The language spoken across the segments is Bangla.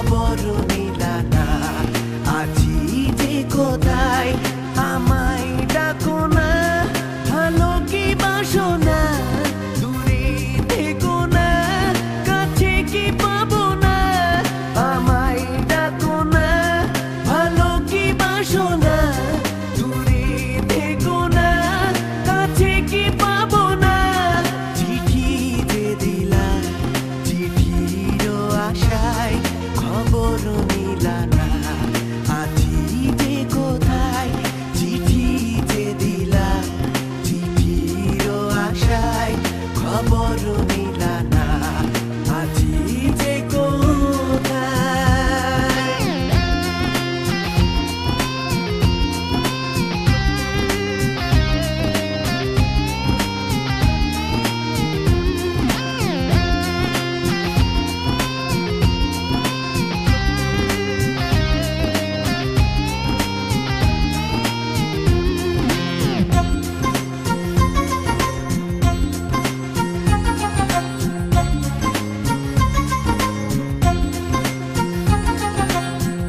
খবর নিলা না। আছি যে কোথায় আমায় ডাকো না, ভালো কি বাসো না, দূরে থেকো না, কাছে কি পাবো না। আমায় ডাকো না, ভালো কি বাসো না, দূরে থেকো না, কাছে কি পাবো না। চিঠি যে দিলা, চিঠির আশায় খবর নিলা না। আছি যে কোথায়, চিঠি যে দিলা, চিঠির আশায় খবর নিলা না। আছি যে কোথায়।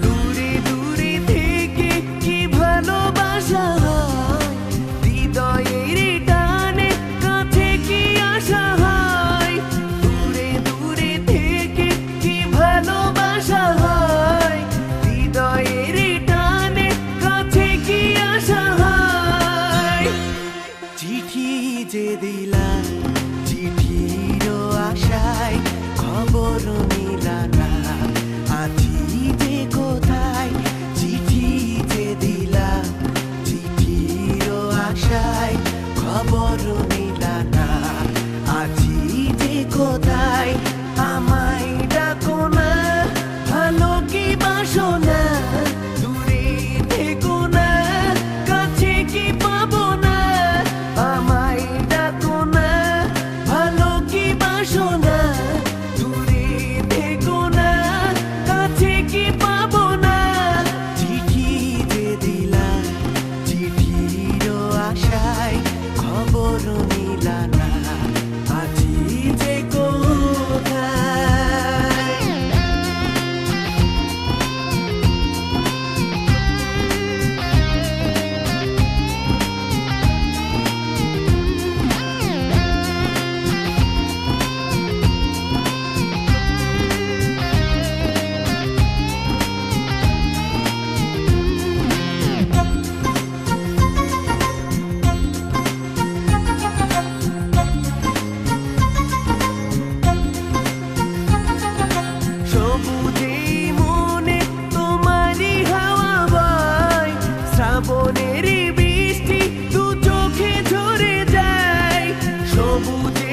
দূরে দূরে থেকে কি ভালোবাসা হয়, হৃদয়ের টানে কাছে কি আসা হয়। দূরে দূরে থেকে কি ভালোবাসা হয়, হৃদয়ের টানে কাছে কি আসা হয়। চিঠি যে দিলা, চিঠির আশায় খবর নিলা না। আছি যে কোথায়, চিঠি যে দিলা, চিঠির আশায় খবর নিলা না। আছি যে কোথায় আমায় ডাকো না, ভালো কি বাসো না, দূরে থেকো না, কাছে কি পাবো না। আমায় ডাকো না, ভালো কি বাসো না, দূরে থেকো না, কাছে কি পাবো না। চিঠি যে দিলা, চিঠির আশায় খবর নিলা না। আছি যে কোথায়। সবুজে মনে তোমারই হাওয়া বয়, শ্রাবণের বৃষ্টি দু চোখে ঝরে যায়। সবুজে